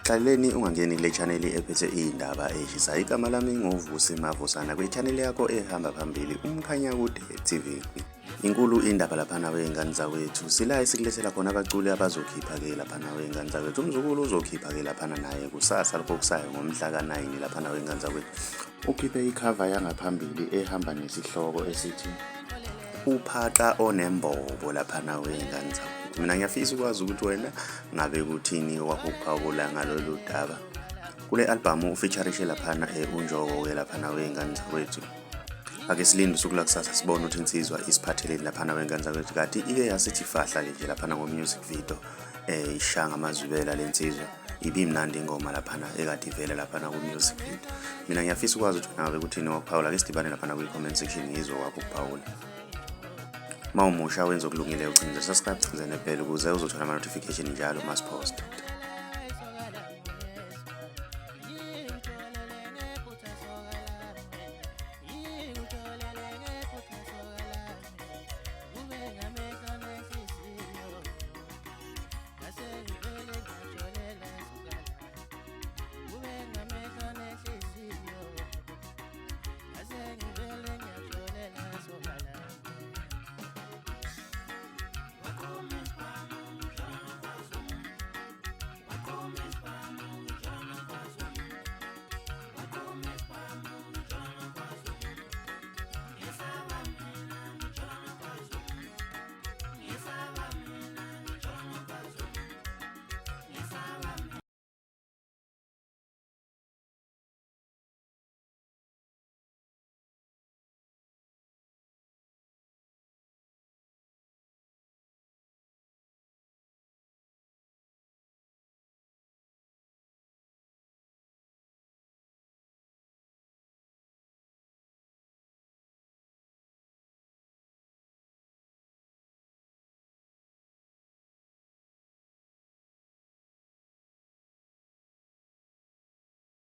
Xaleni ungangeni kule channel ephethe izindaba ezishayisayo. Igama lami ngovusi Mavusana kwi-channel yakho ehamba phambili uMkhanyakude TV. Inkulu indaba laphana wey'ngane zakwethu. Sila esikulethela khona abaculi abazokhipha-ke laphana wey'ngane zakwethu. Umzukulu uzokhipha-ke laphana naye kusasa lokho kusayo ngomhla ka-9 laphana wey'ngane zakwethu. Ukhiphe ikhava yangaphambili ehamba nesihloko esithi uphaqa onembobo laphana wey'ngane zakwethu. Mina ngiyafisa ukwazi ukuthi wena ngabe kuthini wakukphawula ngalolu daba. Kule albhamu ufeaturishe laphana unjoko-ke laphana wey'ngane zakwethu. Ake silinde usuku lakusasa sibone ukuthi insizwa isiphatheleni laphana wey'ngane zakwethu. Kanti ike yasithi fahla-ke nje laphana ngo-music video ishaya ngamazwibela le nsizwa. Ibimnandi ingoma laphana ekade ivela laphana ku-music video. Mina ngiyafisa ukwazi ukuthi nawe kuthini wakuphawula. Ake sidibane laphana kwi-comment section ngizwe wakuphawula. Mawumusha wenza okulungile ucinze subscribe, chize nebhele ukuze uzothola ama-notification njalo masipost.